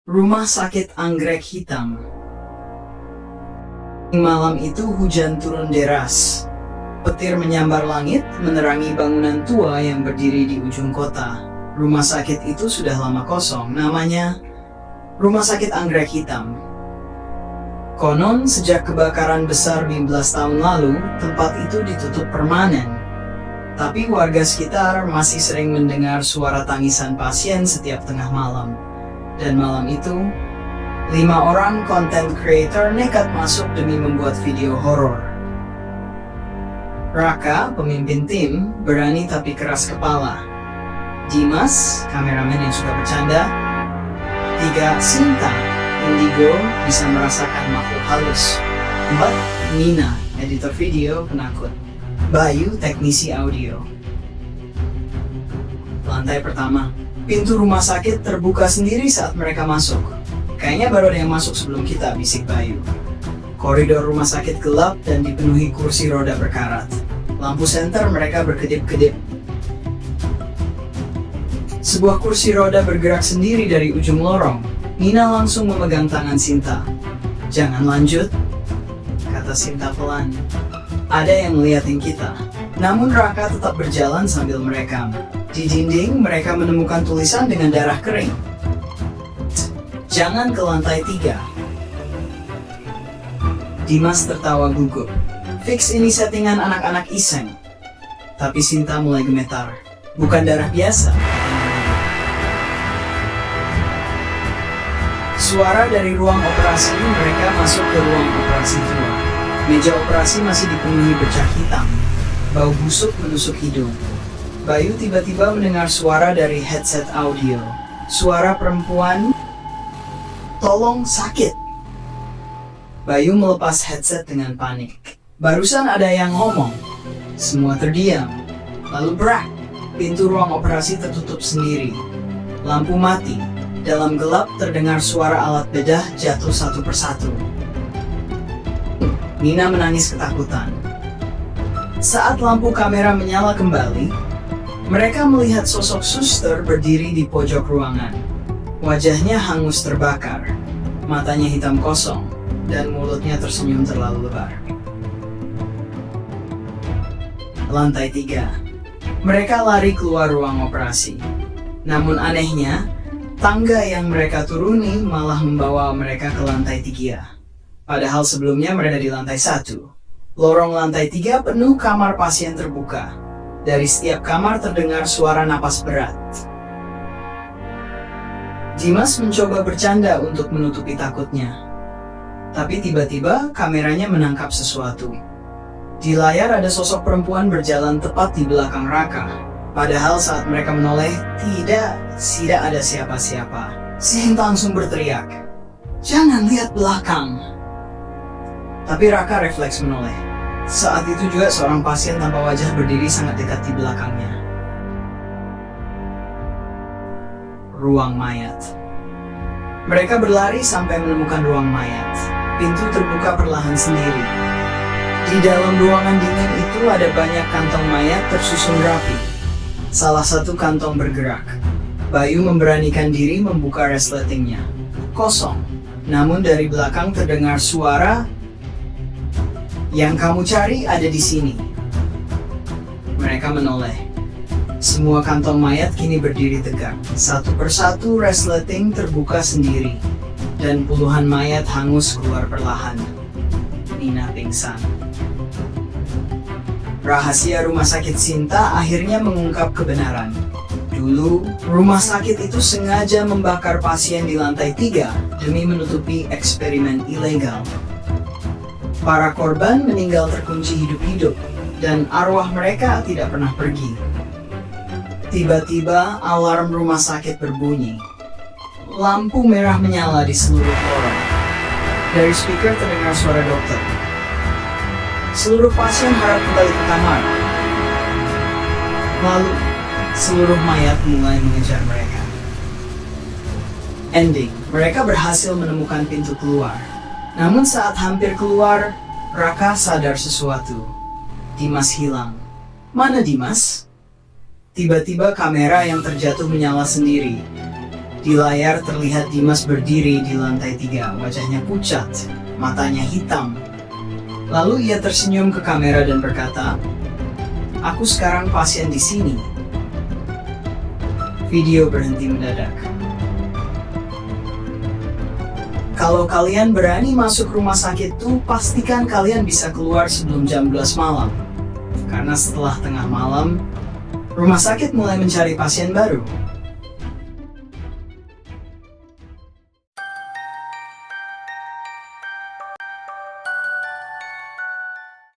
Rumah sakit anggrek hitam. Malam itu hujan turun deras. Petir menyambar langit, menerangi bangunan tua yang berdiri di ujung kota. Rumah sakit itu sudah lama kosong, namanya Rumah Sakit Anggrek Hitam. Konon, sejak kebakaran besar 15 tahun lalu, tempat itu ditutup permanen. Tapi warga sekitar masih sering mendengar suara tangisan pasien setiap tengah malam. Dan malam itu, 5 orang content creator nekat masuk demi membuat video horor. Raka, pemimpin tim, berani tapi keras kepala. Dimas, kameramen yang suka bercanda. 3. Sinta, Indigo, bisa merasakan makhluk halus. 4. Nina, editor video penakut. Bayu, teknisi audio. Lantai pertama. Pintu rumah sakit terbuka sendiri saat mereka masuk. Kayaknya baru ada yang masuk sebelum kita, bisik Bayu. Koridor rumah sakit gelap dan dipenuhi kursi roda berkarat. Lampu senter mereka berkedip-kedip. Sebuah kursi roda bergerak sendiri dari ujung lorong. Nina langsung memegang tangan Sinta. "Jangan lanjut," kata Sinta pelan. "Ada yang ngeliatin kita." Namun Raka tetap berjalan sambil merekam. Di dinding mereka menemukan tulisan dengan darah kering. "Jangan ke lantai 3. Dimas tertawa gugup. "Fix ini settingan anak-anak iseng." Tapi Sinta mulai gemetar. "Bukan darah biasa." Suara dari ruang operasi, mereka masuk ke ruang operasi tua. Meja operasi masih dipenuhi bercak hitam. Bau busuk menusuk hidung. Bayu tiba-tiba mendengar suara dari headset audio. Suara perempuan, "Tolong, sakit." Bayu melepas headset dengan panik. Barusan ada yang ngomong. Semua terdiam. Lalu brak, pintu ruang operasi tertutup sendiri. Lampu mati. Dalam gelap terdengar suara alat bedah jatuh satu persatu. Nina menangis ketakutan. Saat lampu kamera menyala kembali, mereka melihat sosok suster berdiri di pojok ruangan. Wajahnya hangus terbakar, matanya hitam kosong, dan mulutnya tersenyum terlalu lebar. Lantai 3. Mereka lari keluar ruang operasi. Namun anehnya, tangga yang mereka turuni malah membawa mereka ke lantai 3. Padahal sebelumnya mereka di lantai 1. Lorong lantai 3 penuh kamar pasien terbuka. Dari setiap kamar terdengar suara napas berat. Dimas mencoba bercanda untuk menutupi takutnya. Tapi tiba-tiba kameranya menangkap sesuatu. Di layar ada sosok perempuan berjalan tepat di belakang Raka. Padahal saat mereka menoleh, tidak ada siapa-siapa. Sinta langsung berteriak, "Jangan lihat belakang." Tapi Raka refleks menoleh. Saat itu juga seorang pasien tanpa wajah berdiri sangat dekat di belakangnya. Ruang mayat. Mereka berlari sampai menemukan ruang mayat. Pintu terbuka perlahan sendiri. Di dalam ruangan dingin itu ada banyak kantong mayat tersusun rapi. Salah satu kantong bergerak. Bayu memberanikan diri membuka resletingnya. Kosong. Namun dari belakang terdengar suara, "Yang kamu cari ada di sini." Mereka menoleh. Semua kantong mayat kini berdiri tegak. Satu persatu resleting terbuka sendiri. Dan puluhan mayat hangus keluar perlahan. Nina pingsan. Rahasia rumah sakit Sinta akhirnya mengungkap kebenaran. Dulu, rumah sakit itu sengaja membakar pasien di lantai 3 demi menutupi eksperimen ilegal. Para korban meninggal terkunci hidup-hidup, dan arwah mereka tidak pernah pergi. Tiba-tiba alarm rumah sakit berbunyi. Lampu merah menyala di seluruh lorong. Dari speaker terdengar suara dokter. "Seluruh pasien harap kembali ke kamar." Lalu, seluruh mayat mulai mengejar mereka. Ending, mereka berhasil menemukan pintu keluar. Namun saat hampir keluar, Raka sadar sesuatu. Dimas hilang. Mana Dimas? Tiba-tiba kamera yang terjatuh menyala sendiri. Di layar terlihat Dimas berdiri di lantai 3, wajahnya pucat, matanya hitam. Lalu ia tersenyum ke kamera dan berkata, "Aku sekarang pasien di sini." Video berhenti mendadak. Kalau kalian berani masuk rumah sakit tuh, pastikan kalian bisa keluar sebelum jam 12 malam. Karena setelah tengah malam, rumah sakit mulai mencari pasien baru.